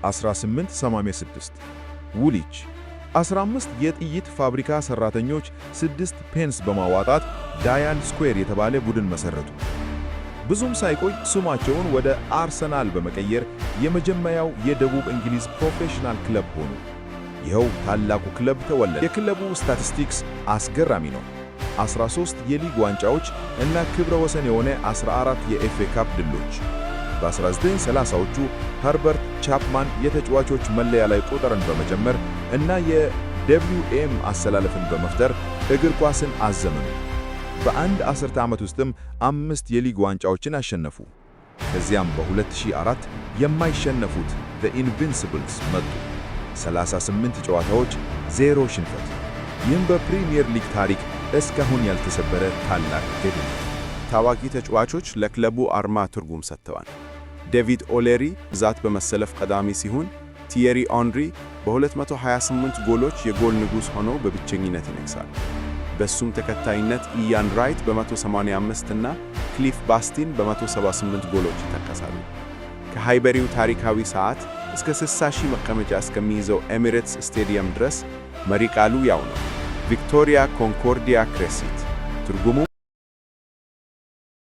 1886 ውሊች 15 የጥይት ፋብሪካ ሰራተኞች 6 ፔንስ በማዋጣት ዳያን ስኩዌር የተባለ ቡድን መሰረቱ። ብዙም ሳይቆይ ስማቸውን ወደ አርሰናል በመቀየር የመጀመሪያው የደቡብ እንግሊዝ ፕሮፌሽናል ክለብ ሆኑ። ይኸው ታላቁ ክለብ ተወለደ። የክለቡ ስታቲስቲክስ አስገራሚ ነው። 13 የሊግ ዋንጫዎች እና ክብረ ወሰን የሆነ 14 የኤፍኤ ካፕ ድሎች። በ1930ዎቹ ኸርበርት ቻፕማን የተጫዋቾች መለያ ላይ ቁጥርን በመጨመር እና የWM አሰላለፍን በመፍጠር እግር ኳስን አዘመኑ። በአንድ አስርተ ዓመት ውስጥም 5 የሊግ ዋንጫዎችን አሸነፉ። ከዚያም በ2004 የማይሸነፉት The Invincibles መጡ። 38 ጨዋታዎች፣ 0 ሽንፈት። ይህም በፕሪሚየር ሊግ ታሪክ እስካሁን ያልተሰበረ ታላቅ ድል ነው። ታዋቂ ተጫዋቾች ለክለቡ አርማ ትርጉም ሰጥተዋል። ዴቪድ ኦሌሪ ብዛት በመሰለፍ ቀዳሚ ሲሆን፣ ቲየሪ ኦንሪ በ228 ጎሎች የጎል ንጉሥ ሆኖ በብቸኝነት ይነግሳል። በሱም ተከታይነት ኢያን ራይት በ185 እና ክሊፍ ባስቲን በ178 ጎሎች ይጠቀሳሉ። ከሃይበሪው ታሪካዊ ሰዓት እስከ 60,000 መቀመጫ እስከሚይዘው ኤሚሬትስ ስቴዲየም ድረስ መሪ ቃሉ ያው ነው፣ ቪክቶሪያ ኮንኮርዲያ ክሬሲት። ትርጉሙ